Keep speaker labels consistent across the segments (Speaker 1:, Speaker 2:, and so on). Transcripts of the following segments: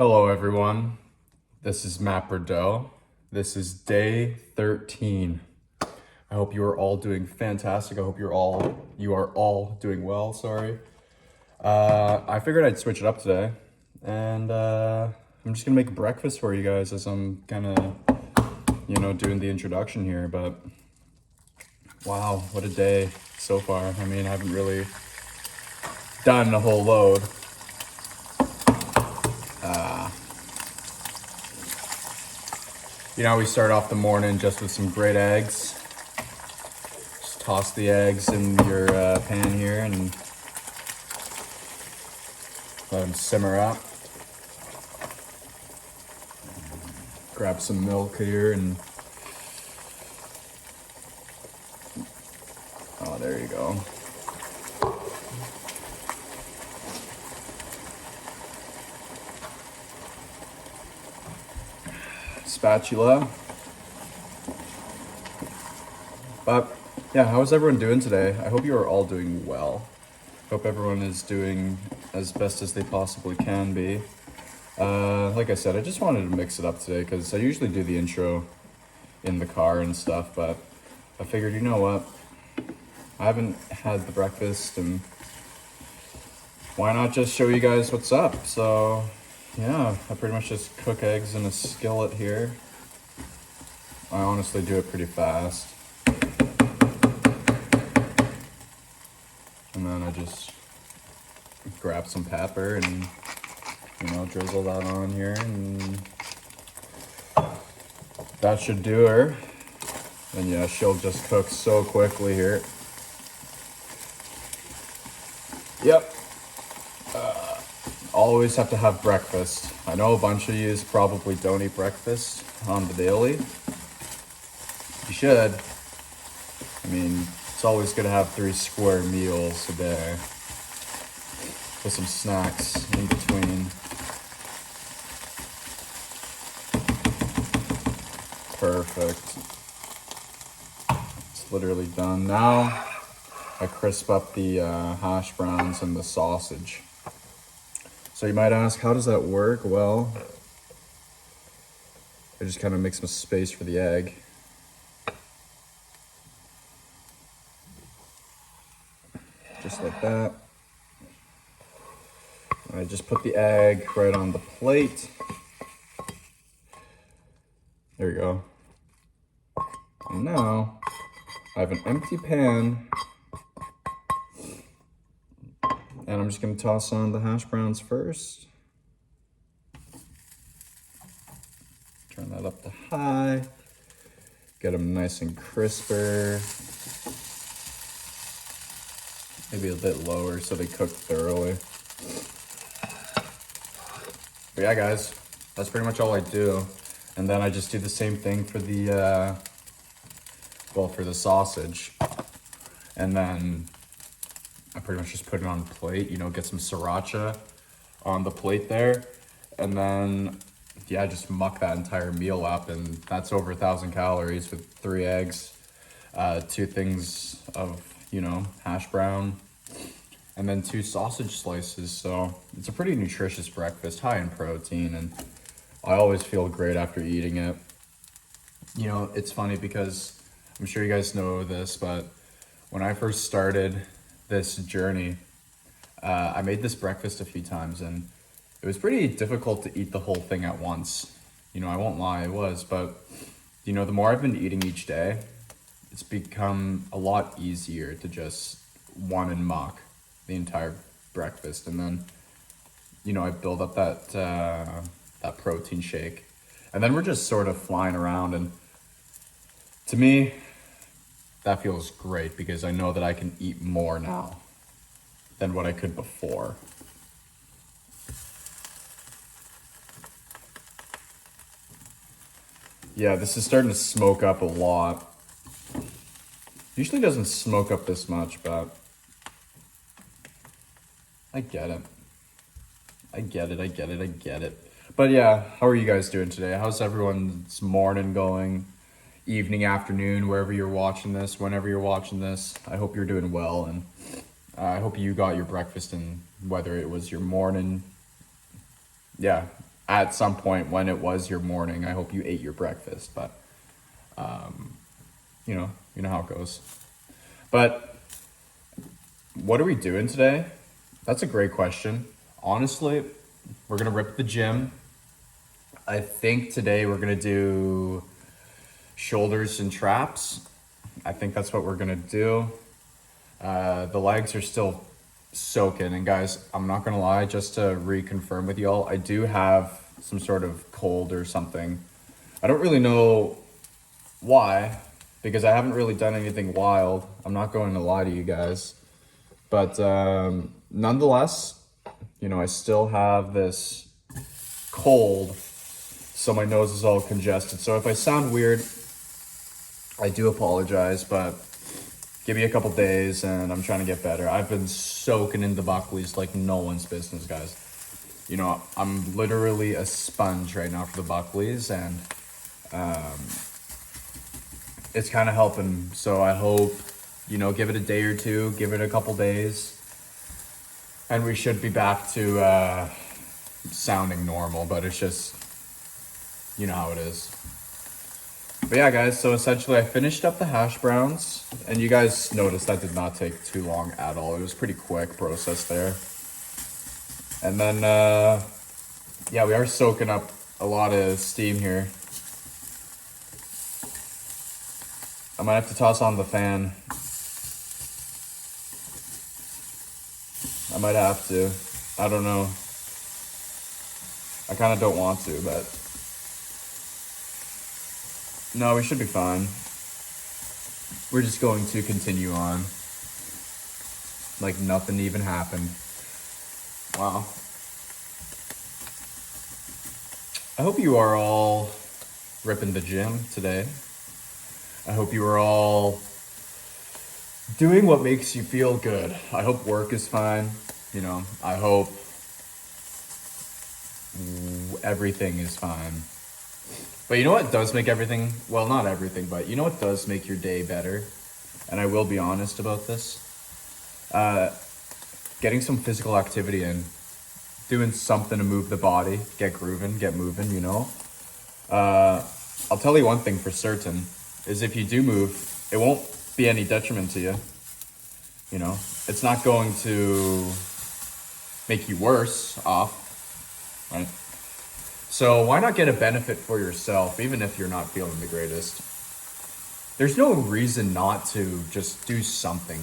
Speaker 1: Hello everyone, this is Matt Bordeaux. This is day 13. I hope you are all doing fantastic. I hope you are all doing well, sorry. I figured I'd switch it up today and I'm just gonna make breakfast for you guys as I'm kinda, doing the introduction here, but wow, what a day so far. I mean, I haven't really done a whole load. We start off the morning just with some great eggs. Just toss the eggs in your pan here and let them simmer up. Grab some milk here and oh, there you go. Spatula. But yeah, how's everyone doing today? I hope you are all doing well. Hope everyone is doing as best as they possibly can be. Like I said, I just wanted to mix it up today because I usually do the intro in the car and stuff, but I figured, you know what? I haven't had the breakfast and why not just show you guys what's up? So yeah, I pretty much just cook eggs in a skillet here. I honestly do it pretty fast. And then I just grab some pepper and, drizzle that on here and that should do her. And yeah, she'll just cook so quickly here. Yep. Always have to have breakfast. I know a bunch of you probably don't eat breakfast on the daily. You should. I mean, it's always good to have 3 square meals a day with some snacks in between. Perfect. It's literally done. Now I crisp up the hash browns and the sausage. So you might ask, how does that work? Well, I just kind of make some space for the egg. Just like that. I just put the egg right on the plate. There you go. And now I have an empty pan. And I'm just gonna toss on the hash browns first. Turn that up to high. Get them nice and crisper. Maybe a bit lower so they cook thoroughly. But yeah, guys, that's pretty much all I do. And then I just do the same thing for the, for the sausage. And then I pretty much just put it on a plate, get some sriracha on the plate there. And then, yeah, just muck that entire meal up. And that's over 1,000 calories with 3 eggs, 2 things of, hash brown, and then 2 sausage slices. So it's a pretty nutritious breakfast, high in protein. And I always feel great after eating it. It's funny because I'm sure you guys know this, but when I first started this journey, I made this breakfast a few times and it was pretty difficult to eat the whole thing at once. I won't lie, it was, but the more I've been eating each day, it's become a lot easier to just one and mock the entire breakfast. And then, I build up that protein shake. And then we're just sort of flying around. And to me, that feels great because I know that I can eat more now than what I could before. Yeah, this is starting to smoke up a lot. Usually doesn't smoke up this much, but I get it. I get it. But yeah, how are you guys doing today? How's everyone's morning going? Evening, afternoon, wherever you're watching this, whenever you're watching this. I hope you're doing well, and I hope you got your breakfast, and whether it was your morning, yeah, at some point when it was your morning, I hope you ate your breakfast, but you know how it goes. But what are we doing today? That's a great question. Honestly, we're gonna rip the gym. I think today we're gonna do shoulders and traps. I think that's what we're gonna do. The legs are still soaking, and guys, I'm not gonna lie, just to reconfirm with y'all, I do have some sort of cold or something. I don't really know why, because I haven't really done anything wild. I'm not going to lie to you guys. But nonetheless, I still have this cold, so my nose is all congested. So if I sound weird, I do apologize, but give me a couple days and I'm trying to get better. I've been soaking in the Buckleys like no one's business, guys. I'm literally a sponge right now for the Buckleys, and it's kind of helping. So I hope, give it a day or two, give it a couple days, and we should be back to sounding normal, but it's just, you know how it is. But yeah, guys, so essentially I finished up the hash browns, and you guys noticed that did not take too long at all. It was a pretty quick process there. And then, yeah, we are soaking up a lot of steam here. I might have to toss on the fan. I might have to. I don't know. I kind of don't want to, but no, we should be fine. We're just going to continue on like nothing even happened. Wow. I hope you are all ripping the gym today. I hope you are all doing what makes you feel good. I hope work is fine. I hope everything is fine. But you know what does make everything, well, not everything, but you know what does make your day better? And I will be honest about this. Getting some physical activity in, doing something to move the body, get grooving, get moving, I'll tell you one thing for certain, is if you do move, it won't be any detriment to you. It's not going to make you worse off, right? So why not get a benefit for yourself, even if you're not feeling the greatest? There's no reason not to just do something,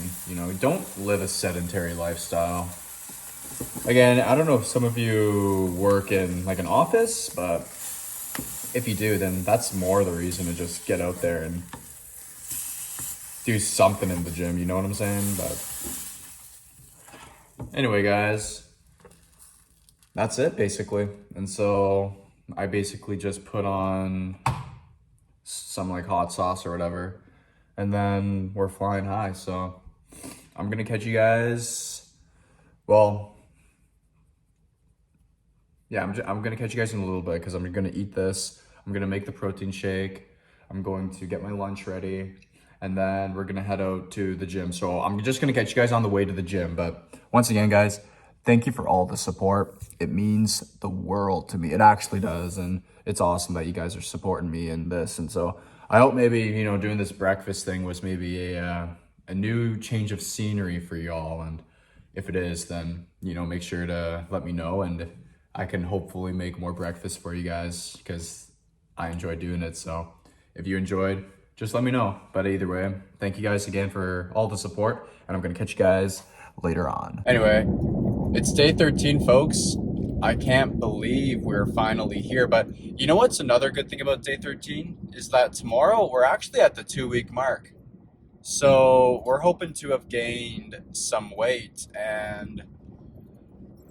Speaker 1: Don't live a sedentary lifestyle. Again, I don't know if some of you work in like an office, but if you do, then that's more the reason to just get out there and do something in the gym, you know what I'm saying? But anyway, guys, that's it basically. And so I basically just put on some like hot sauce or whatever, and then we're flying high. So I'm gonna catch you guys. Well, yeah, I'm gonna catch you guys in a little bit because I'm gonna eat this. I'm gonna make the protein shake. I'm going to get my lunch ready, and then we're gonna head out to the gym. So I'm just gonna catch you guys on the way to the gym. But once again, guys, thank you for all the support. It means the world to me. It actually does, and it's awesome that you guys are supporting me in this. And so I hope maybe, doing this breakfast thing was maybe a new change of scenery for y'all. And if it is, then, make sure to let me know, and I can hopefully make more breakfast for you guys because I enjoy doing it. So if you enjoyed, just let me know. But either way, thank you guys again for all the support, and I'm gonna catch you guys later on. Anyway, it's day 13, folks. I can't believe we're finally here, but you know what's another good thing about day 13 is that tomorrow we're actually at the 2-week mark. So we're hoping to have gained some weight, and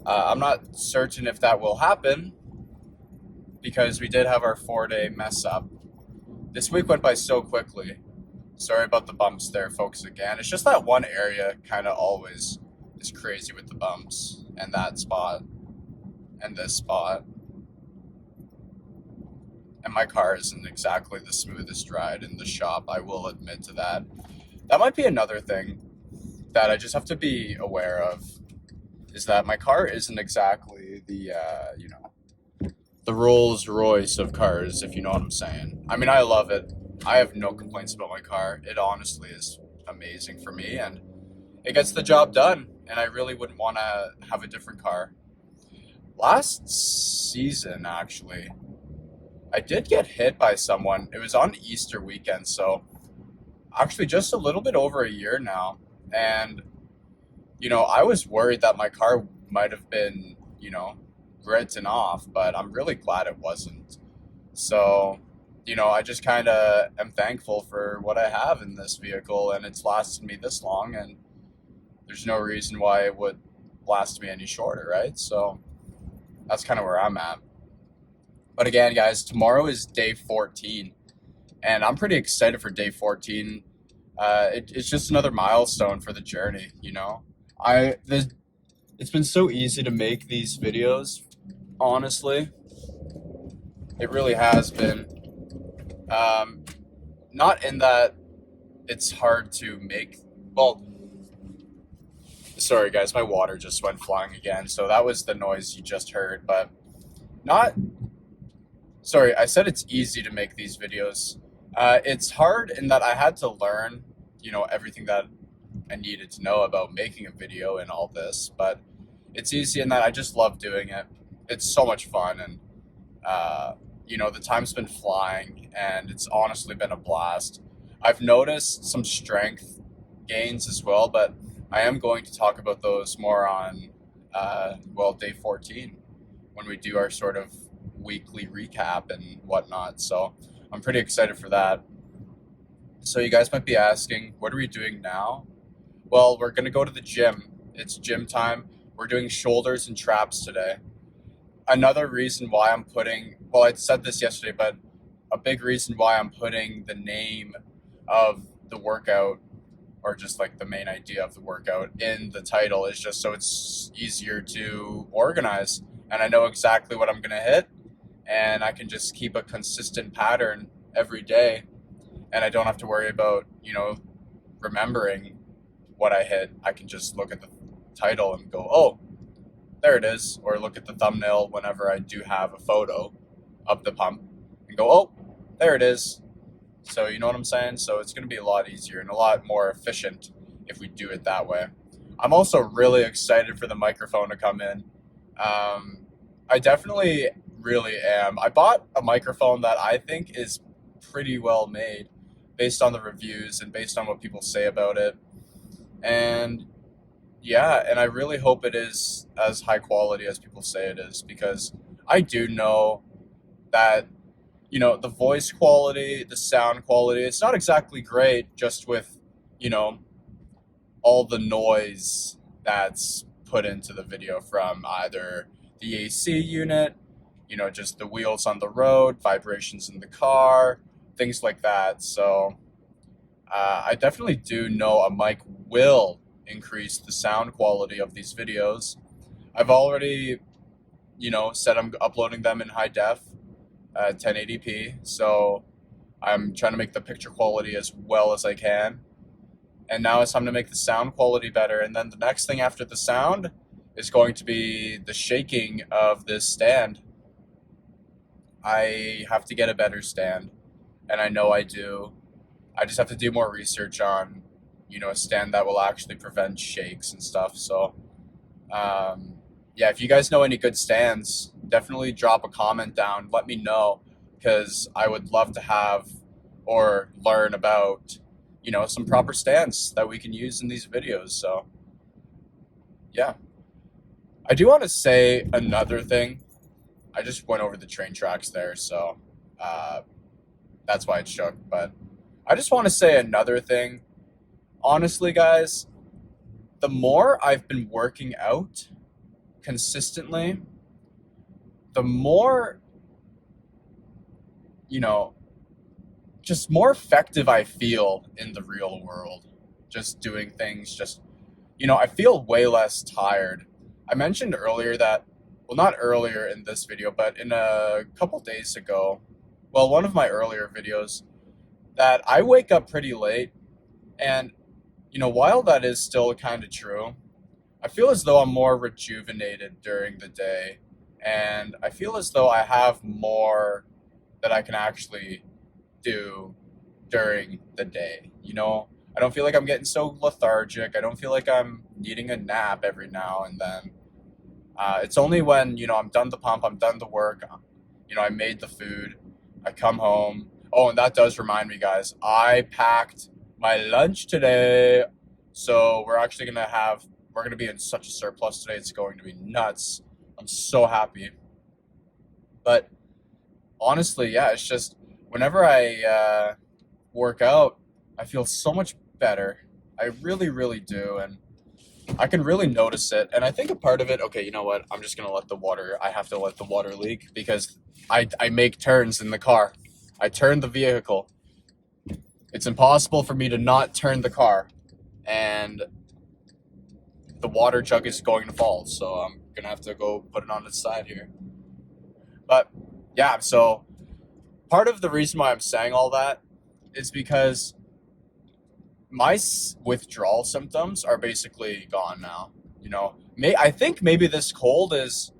Speaker 1: I'm not certain if that will happen because we did have our 4-day mess up. This week went by so quickly. Sorry about the bumps there, folks, again. It's just that one area kind of always is crazy with the bumps, and that spot and this spot. And my car isn't exactly the smoothest ride in the shop, I will admit to that. That might be another thing that I just have to be aware of, is that my car isn't exactly the the Rolls Royce of cars, if you know what I'm saying. I mean, I love it. I have no complaints about my car. It honestly is amazing for me, and it gets the job done. And I really wouldn't want to have a different car. Last season, actually, I did get hit by someone. It was on Easter weekend, so actually just a little bit over a year now. And, I was worried that my car might have been, written off, but I'm really glad it wasn't. So, I just kind of am thankful for what I have in this vehicle, and it's lasted me this long, and there's no reason why it would last me any shorter, right? So that's kind of where I'm at. But again, guys, tomorrow is day 14, and I'm pretty excited for day 14. It's just another milestone for the journey, It's been so easy to make these videos, honestly. It really has been. Not in that it's hard to make. Well, sorry guys, my water just went flying again, so that was the noise you just heard. But not. Sorry, I said it's easy to make these videos. It's hard in that I had to learn, everything that I needed to know about making a video and all this. But it's easy in that I just love doing it. It's so much fun, and the time's been flying, and it's honestly been a blast. I've noticed some strength gains as well, but I am going to talk about those more on, day 14, when we do our sort of weekly recap and whatnot. So I'm pretty excited for that. So you guys might be asking, what are we doing now? Well, we're going to go to the gym. It's gym time. We're doing shoulders and traps today. Another reason why I said this yesterday, but a big reason why I'm putting the name of the workout, or just like the main idea of the workout, in the title is just so it's easier to organize, and I know exactly what I'm going to hit, and I can just keep a consistent pattern every day, and I don't have to worry about, remembering what I hit. I can just look at the title and go, oh, there it is, or look at the thumbnail whenever I do have a photo of the pump and go, oh, there it is. So you know what I'm saying? So it's going to be a lot easier and a lot more efficient if we do it that way. I'm also really excited for the microphone to come in. I definitely really am. I bought a microphone that I think is pretty well made based on the reviews and based on what people say about it. And yeah, and I really hope it is as high quality as people say it is, because I do know that, the voice quality, the sound quality, it's not exactly great just with, all the noise that's put into the video from either the AC unit, just the wheels on the road, vibrations in the car, things like that. So I definitely do know a mic will increase the sound quality of these videos. I've already, said I'm uploading them in high def, 1080p. So I'm trying to make the picture quality as well as I can. And now it's time to make the sound quality better. And then the next thing after the sound is going to be the shaking of this stand. I have to get a better stand, and I know I do. I just have to do more research on, a stand that will actually prevent shakes and stuff. So, yeah, if you guys know any good stands, definitely drop a comment down. Let me know, because I would love to have or learn about, some proper stands that we can use in these videos. So, yeah. I do want to say another thing. I just went over the train tracks there, so that's why it shook. But I just want to say another thing. Honestly, guys, the more I've been working out consistently, the more, just more effective I feel in the real world. Just doing things, I feel way less tired. I mentioned earlier that, well, not earlier in this video, but in a couple days ago, well, one of my earlier videos, that I wake up pretty late. And, while that is still kind of true, I feel as though I'm more rejuvenated during the day. And I feel as though I have more that I can actually do during the day. I don't feel like I'm getting so lethargic. I don't feel like I'm needing a nap every now and then. It's only when, I'm done the pump, I'm done the work, I made the food, I come home. Oh, and that does remind me, guys, I packed my lunch today. So we're going to be in such a surplus today. It's going to be nuts. I'm so happy. But honestly, yeah, it's just whenever I work out, I feel so much better. I really, really do. And I can really notice it. And I think a part of it, okay, you know what? I have to let the water leak because I make turns in the car. I turn the vehicle. It's impossible for me to not turn the car. And the water jug is going to fall. So I'm going to have to go put it on its side here. But yeah, so part of the reason why I'm saying all that is because my withdrawal symptoms are basically gone now. I think maybe this cold is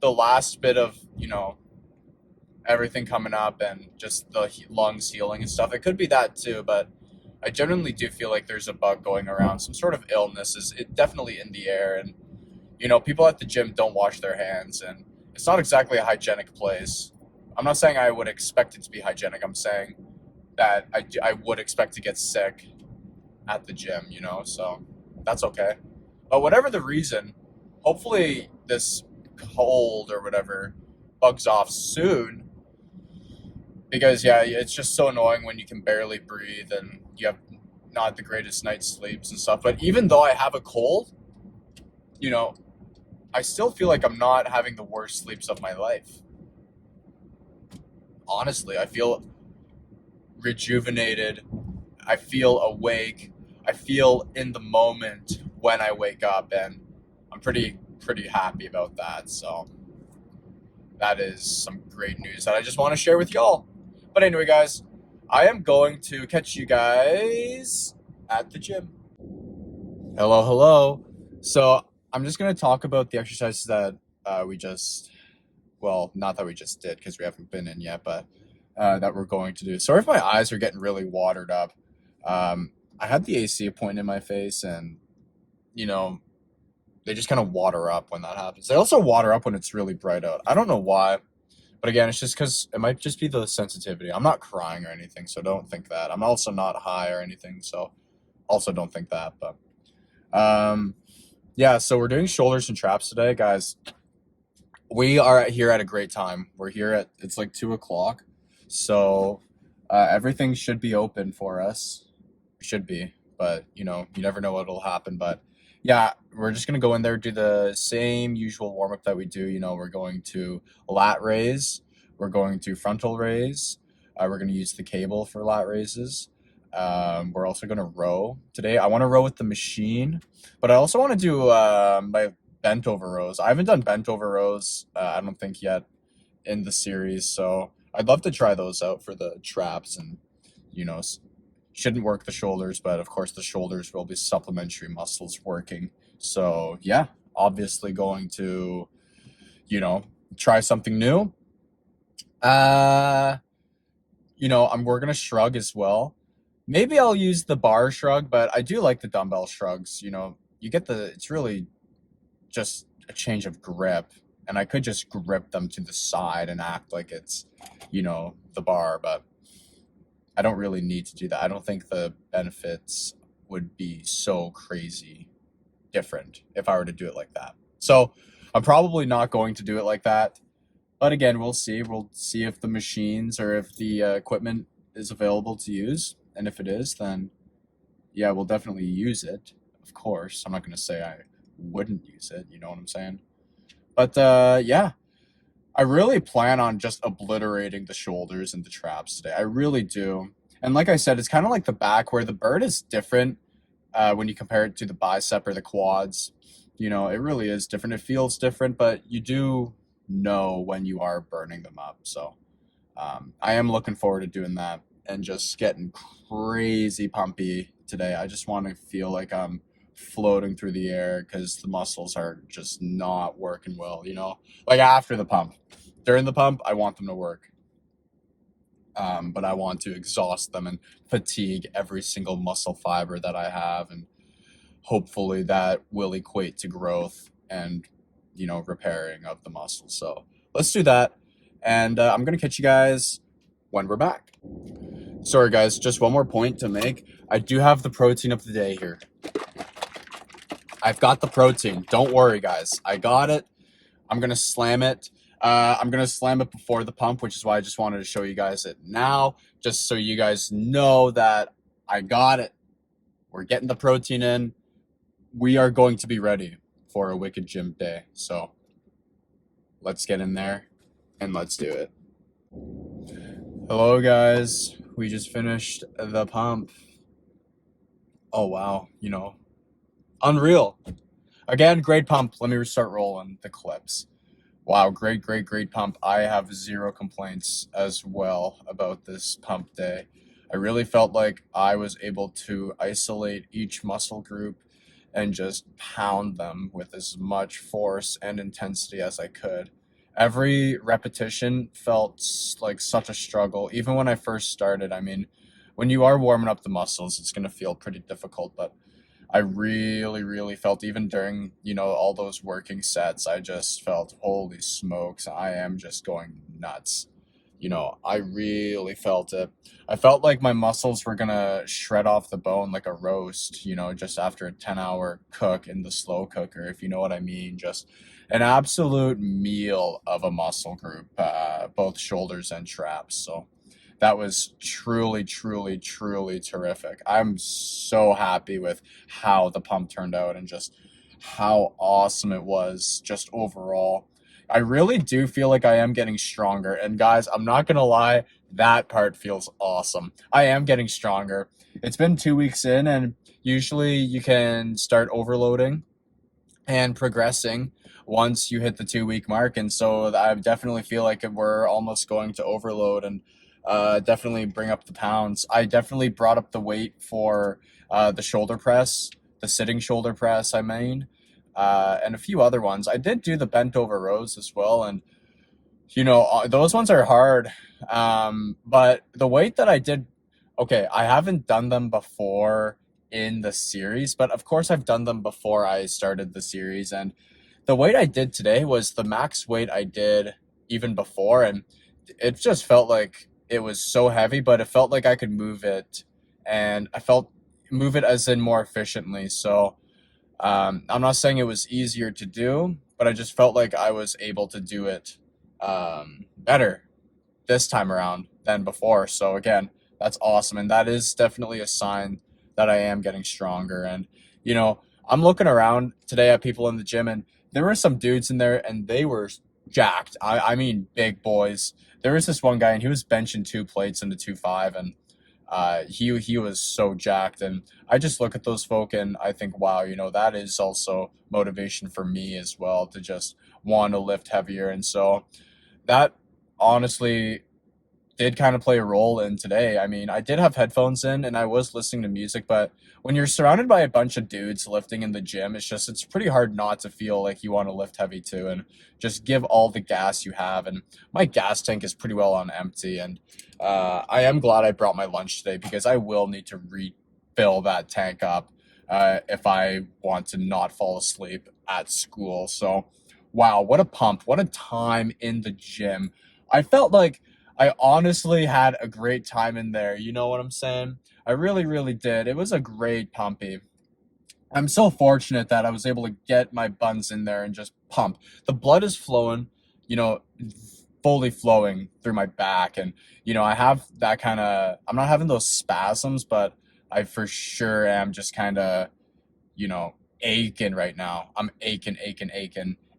Speaker 1: the last bit of everything coming up and just the lungs healing and stuff. It could be that too, but I genuinely do feel like there's a bug going around. Some sort of illness is definitely in the air, and people at the gym don't wash their hands, and it's not exactly a hygienic place. I'm not saying I would expect it to be hygienic. I'm saying that I would expect to get sick at the gym, so that's okay. But whatever the reason, hopefully this cold or whatever bugs off soon because, yeah, it's just so annoying when you can barely breathe and you have not the greatest night's sleeps and stuff. But even though I have a cold, you know, I still feel like I'm not having the worst sleeps of my life. Honestly, I feel rejuvenated. I feel awake. I feel in the moment when I wake up, and I'm pretty happy about that. So that is some great news that I just want to share with y'all. But anyway, guys, I am going to catch you guys at the gym. Hello, hello. So I'm just going to talk about the exercises that not that we just did because we haven't been in yet, but that we're going to do. Sorry if my eyes are getting really watered up. I had the AC point in my face, and you know, they just kind of water up when that happens. They also water up when it's really bright out. I don't know why, but again, it's just because it might just be the sensitivity. I'm not crying or anything, so don't think that. I'm also not high or anything, so also don't think that. But yeah, so we're doing shoulders and traps today, guys. We are here at a great time. It's like 2 o'clock, so everything should be open for us. Should be, but you never know what'll happen. But yeah, we're just gonna go in there, do the same usual warm up that we do. We're going to lat raise, we're going to frontal raise, we're gonna use the cable for lat raises. We're also gonna row today. I want to row with the machine, but I also want to do my bent over rows. I haven't done bent over rows, I don't think yet in the series, so I'd love to try those out for the traps and you know shouldn't work the shoulders, but of course the shoulders will be supplementary muscles working. So yeah, obviously going to, try something new. We're gonna shrug as well. Maybe I'll use the bar shrug, but I do like the dumbbell shrugs. It's really just a change of grip, and I could just grip them to the side and act like it's, the bar, but I don't really need to do that. I don't think the benefits would be so crazy different if I were to do it like that. So I'm probably not going to do it like that. But again, we'll see. We'll see if the machines or if the equipment is available to use. And if it is, then yeah, we'll definitely use it. Of course, I'm not going to say I wouldn't use it. You know what I'm saying? But yeah, I really plan on just obliterating the shoulders and the traps today. I really do. And like I said, it's kind of like the back where the bird is different when you compare it to the bicep or the quads. It really is different. It feels different, but you do know when you are burning them up. So I am looking forward to doing that and just getting crazy pumpy today. I just want to feel like I'm
Speaker 2: floating through the air because the muscles are just not working well, you know? Like after the pump. During the pump, I want them to work. But I want to exhaust them and fatigue every single muscle fiber that I have. And hopefully that will equate to growth and, you know, repairing of the muscle. So let's do that. And I'm going to catch you guys when we're back. Sorry, guys, just one more point to make. I do have the protein of the day here. I've got the protein. Don't worry, guys. I got it. I'm going to slam it. I'm going to slam it before the pump, which is why I just wanted to show you guys it now, just so you guys know that I got it. We're getting the protein in. We are going to be ready for a wicked gym day. So let's get in there and let's do it. Hello, guys. We just finished the pump. Oh, wow. You know, unreal. Again, great pump. Let me start rolling the clips. Wow, great pump. I have zero complaints as well about this pump day. I really felt like I was able to isolate each muscle group and just pound them with as much force and intensity as I could. Every repetition felt like such a struggle. Even when I first started, I mean, when you are warming up the muscles, it's going to feel pretty difficult, but I really felt, even during, you know, all those working sets, I just felt, holy smokes, I am just going nuts. You know, I really felt it. I felt like my muscles were gonna shred off the bone like a roast, you know, just after a 10-hour cook in the slow cooker, if you know what I mean. Just an absolute meal of a muscle group, both shoulders and traps. So that was truly terrific. I'm so happy with how the pump turned out and just how awesome it was just overall. I really do feel like I am getting stronger. And guys, I'm not going to lie, that part feels awesome. I am getting stronger. It's been 2 weeks in, and usually you can start overloading and progressing once you hit the 2 week mark. And so I definitely feel like we're almost going to overload and definitely bring up the pounds. I definitely brought up the weight for the shoulder press, the sitting shoulder press, I mean, and a few other ones. I did do the bent over rows as well. And, you know, those ones are hard. But the weight that I did, okay, I haven't done them before in the series, but of course I've done them before I started the series. And the weight I did today was the max weight I did even before. And it just felt like it was so heavy, but it felt like I could move it, and I felt move it as in more efficiently. So I'm not saying it was easier to do, but I just felt like I was able to do it better this time around than before. So again, that's awesome. And that is definitely a sign that I am getting stronger. And, you know, I'm looking around today at people in the gym, and there were some dudes in there and they were jacked. I mean, big boys. There was this one guy and he was benching 2 plates into 2.5, and he was so jacked. And I just look at those folk and I think, wow, you know, that is also motivation for me as well, to just want to lift heavier. And so that honestly did kind of play a role in today. I mean, I did have headphones in and I was listening to music, but when you're surrounded by a bunch of dudes lifting in the gym, it's pretty hard not to feel like you want to lift heavy too, and just give all the gas you have. And my gas tank is pretty well on empty, and I am glad I brought my lunch today because I will need to refill that tank up if I want to not fall asleep at school. So, wow, what a pump. What a time in the gym. I felt like I honestly had a great time in there. You know what I'm saying? I really did. It was a great pumpy. I'm so fortunate that I was able to get my buns in there and just pump. The blood is flowing, you know, fully flowing through my back. And, you know, I have that kind of, I'm not having those spasms, but I for sure am just kind of, you know, aching right now. I'm aching.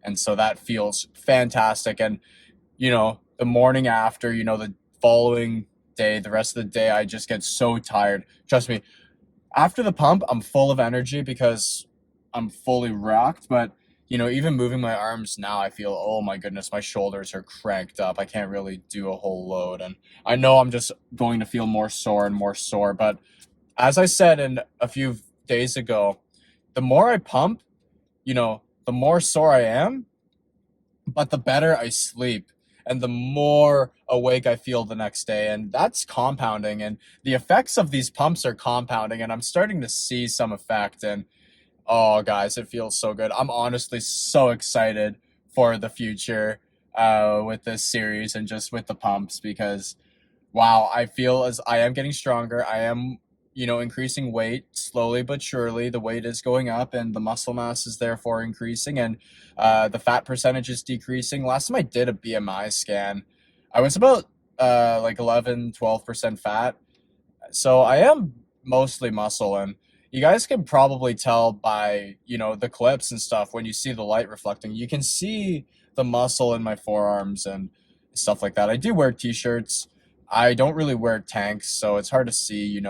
Speaker 2: And so that feels fantastic. And, you know, the morning after, you know, the following day, the rest of the day, I just get so tired. Trust me, after the pump, I'm full of energy because I'm fully rocked. But, you know, even moving my arms now, I feel, oh my goodness, my shoulders are cranked up. I can't really do a whole load. And I know I'm just going to feel more sore and more sore. But as I said in a few days ago, the more I pump, the more sore I am, but the better I sleep and the more awake I feel the next day. And that's compounding. And the effects of these pumps are compounding. And I'm starting to see some effect. And oh, guys, it feels so good. I'm honestly so excited for the future with this series and just with the pumps because wow, I feel as I am getting stronger. I am, increasing weight slowly but surely. The weight is going up and the muscle mass is therefore increasing and the fat percentage is decreasing. Last time I did a BMI scan, I was about like 11, 12% fat. So I am mostly muscle and you guys can probably tell by, the clips and stuff when you see the light reflecting. You can see the muscle in my forearms and stuff like that. I do wear t-shirts. I don't really wear tanks, so it's hard to see,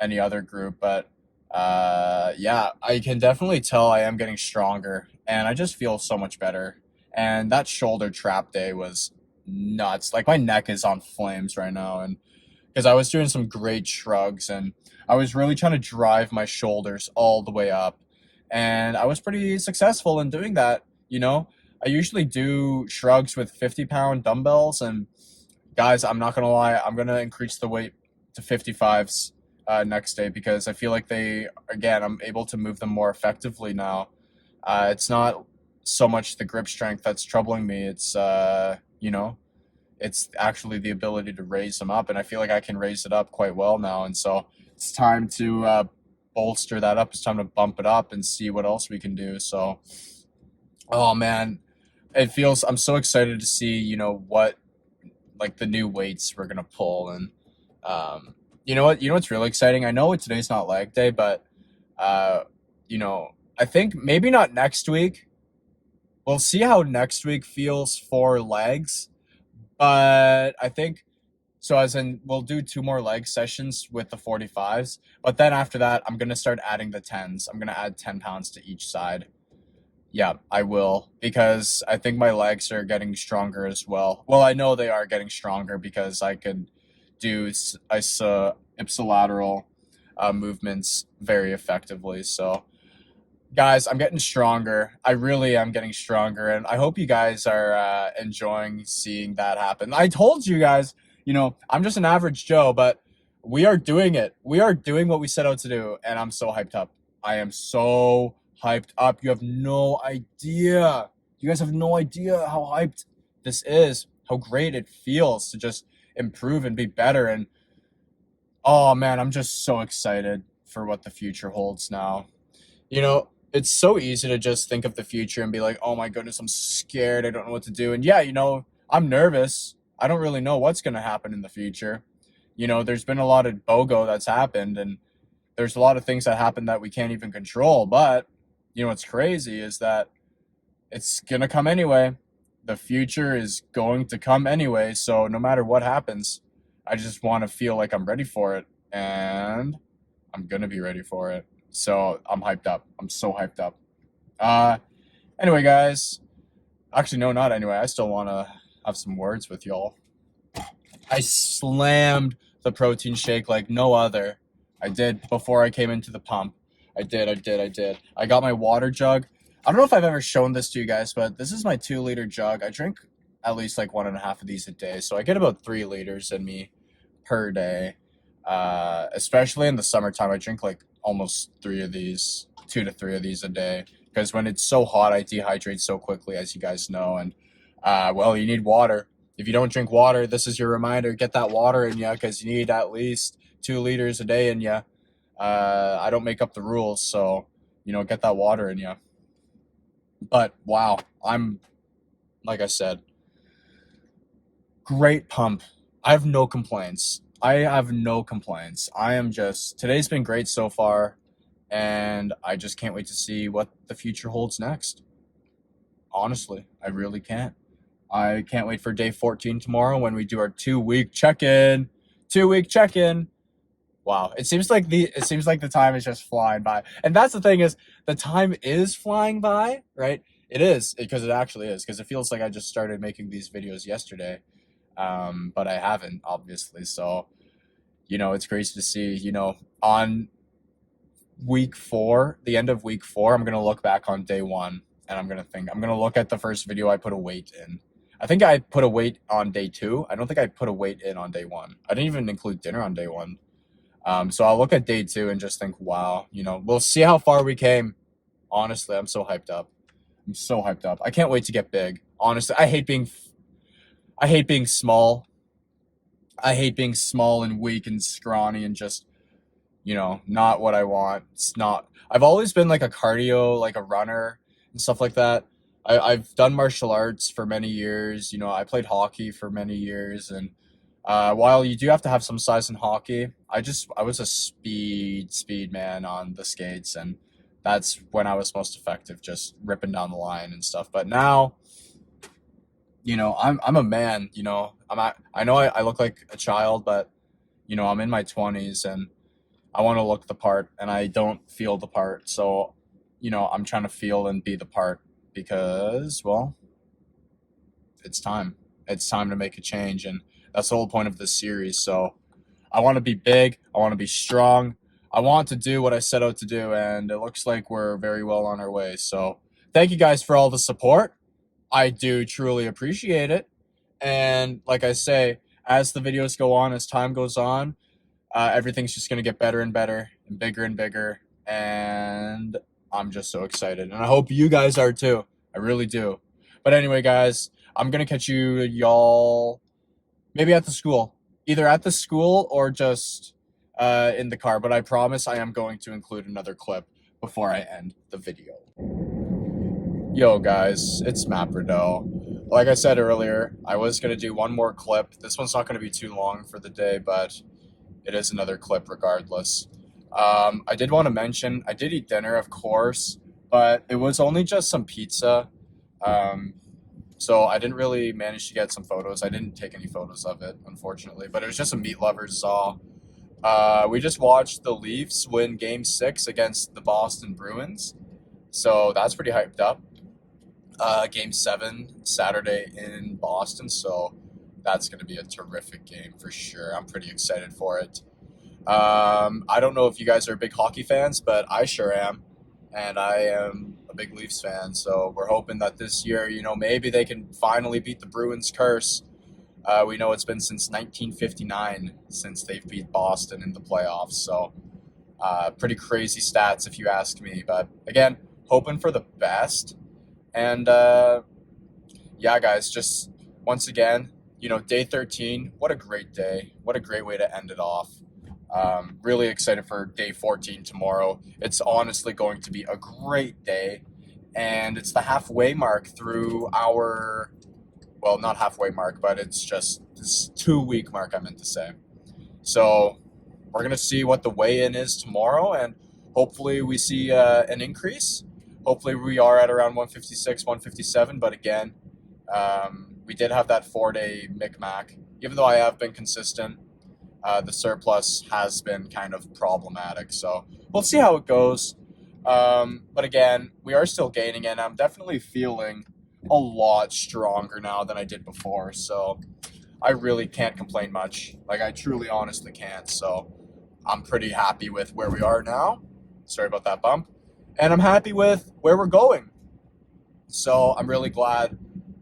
Speaker 2: any other group, but yeah, I can definitely tell I am getting stronger and I just feel so much better. And that shoulder trap day was nuts. Like my neck is on flames right now and because I was doing some great shrugs and I was really trying to drive my shoulders all the way up. And I was pretty successful in doing that. I usually do shrugs with 50-pound dumbbells. And guys, I'm not going to lie, I'm going to increase the weight to 55s next day because I feel like I'm able to move them more effectively now. It's not so much the grip strength that's troubling me. It's actually the ability to raise them up, and I feel like I can raise it up quite well now. And so it's time to bolster that up. It's time to bump it up and see what else we can do. So, oh man, I'm so excited to see, what like the new weights we're gonna pull. And what's really exciting? I know today's not leg day, but uh, I think maybe not next week. We'll see how next week feels for legs, but I think so, as in, we'll do two more leg sessions with the 45s, but then after that, I'm going to start adding the 10s. I'm going to add 10 pounds to each side. Yeah, I will, because I think my legs are getting stronger as well. Well, I know they are getting stronger because I could do ipsilateral movements very effectively. So, guys, I'm getting stronger. I really am getting stronger, and I hope you guys are enjoying seeing that happen. I told you guys, I'm just an average Joe, but we are doing it. We are doing what we set out to do, and I'm so hyped up. I am so hyped up. You have no idea. You guys have no idea how hyped this is, how great it feels to just improve and be better. And oh man, I'm just so excited for what the future holds now. It's so easy to just think of the future and be like, oh my goodness, I'm scared. I don't know what to do. And yeah, I'm nervous. I don't really know what's going to happen in the future. There's been a lot of BOGO that's happened, and there's a lot of things that happen that we can't even control. But, what's crazy is that it's going to come anyway. The future is going to come anyway. So no matter what happens, I just want to feel like I'm ready for it. And I'm going to be ready for it. So I'm hyped up. I'm so hyped up. Anyway, guys. Actually, no, not anyway. I still want to have some words with y'all. I slammed the protein shake like no other. I did before I came into the pump. I did. I got my water jug. I don't know if I've ever shown this to you guys, but this is my 2-liter jug. I drink at least like 1.5 of these a day. So I get about 3 liters in me per day. Especially in the summertime, I drink like almost 2 to 3 of these a day. Because when it's so hot, I dehydrate so quickly, as you guys know. And, well, you need water. If you don't drink water, this is your reminder. Get that water in you because you need at least 2 liters a day in you. I don't make up the rules, so, get that water in you. But, wow, like I said, great pump. I have no complaints. Today's been great so far, and I just can't wait to see what the future holds next. Honestly, I really can't. I can't wait for day 14 tomorrow when we do our 2-week check-in. 2-week check-in. Wow, it seems like the time is just flying by. And that's the thing is the time is flying by, right? It is, because it actually is, because it feels like I just started making these videos yesterday. But I haven't, obviously. So, it's crazy to see, on week 4, the end of week 4, I'm going to look back on day 1 and I'm going to look at the first video I put a weight in. I think I put a weight on day 2. I don't think I put a weight in on day 1. I didn't even include dinner on day 1. So I'll look at day 2 and just think, wow, we'll see how far we came. Honestly, I'm so hyped up. I can't wait to get big. Honestly, I hate being small. I hate being small and weak and scrawny and just, not what I want. It's not. I've always been like a cardio, like a runner and stuff like that. I've done martial arts for many years. I played hockey for many years, and while you do have to have some size in hockey, I was a speed man on the skates, and that's when I was most effective, just ripping down the line and stuff. But now, I'm a man. I know I look like a child, but I'm in my 20s and I want to look the part, and I don't feel the part. So, I'm trying to feel and be the part because, well, it's time. It's time to make a change, and that's the whole point of this series. So, I want to be big. I want to be strong. I want to do what I set out to do, and it looks like we're very well on our way. So, thank you guys for all the support. I do truly appreciate it. And like I say, as the videos go on, as time goes on, everything's just going to get better and better and bigger. And I'm just so excited. And I hope you guys are too. I really do. But anyway, guys, I'm going to catch y'all maybe at the school. Either at the school or just in the car. But I promise I am going to include another clip before I end the video. Yo, guys, it's Matt Rideau. Like I said earlier, I was going to do one more clip. This one's not going to be too long for the day, but it is another clip regardless. I did want to mention, I did eat dinner, of course, but it was only just some pizza. So I didn't really manage to get some photos. I didn't take any photos of it, unfortunately, but it was just a meat lovers saw. We just watched the Leafs win Game 6 against the Boston Bruins. So that's pretty hyped up. Game 7 Saturday in Boston, so that's going to be a terrific game for sure. I'm pretty excited for it. I don't know if you guys are big hockey fans, but I sure am, and I am a big Leafs fan, so we're hoping that this year, maybe they can finally beat the Bruins curse. We know it's been since 1959 since they've beat Boston in the playoffs, so pretty crazy stats if you ask me, but again, hoping for the best. And yeah, guys, just once again, day 13, what a great day. What a great way to end it off. Really excited for day 14 tomorrow. It's honestly going to be a great day. And it's the halfway mark through our, well, not halfway mark, but it's just this 2-week mark, I meant to say. So we're going to see what the weigh-in is tomorrow, and hopefully we see an increase. Hopefully we are at around 156, 157, but again, we did have that 4-day Micmac. Even though I have been consistent, the surplus has been kind of problematic, so we'll see how it goes. But again, we are still gaining, and I'm definitely feeling a lot stronger now than I did before, so I really can't complain much. Like, I truly, honestly can't, so I'm pretty happy with where we are now. Sorry about that bump. And I'm happy with where we're going. So I'm really glad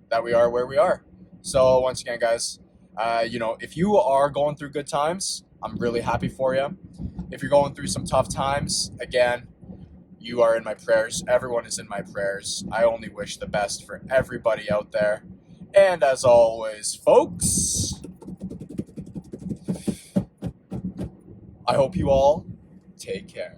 Speaker 2: that we are where we are. So once again, guys, if you are going through good times, I'm really happy for you. If you're going through some tough times, again, you are in my prayers. Everyone is in my prayers. I only wish the best for everybody out there. And as always, folks, I hope you all take care.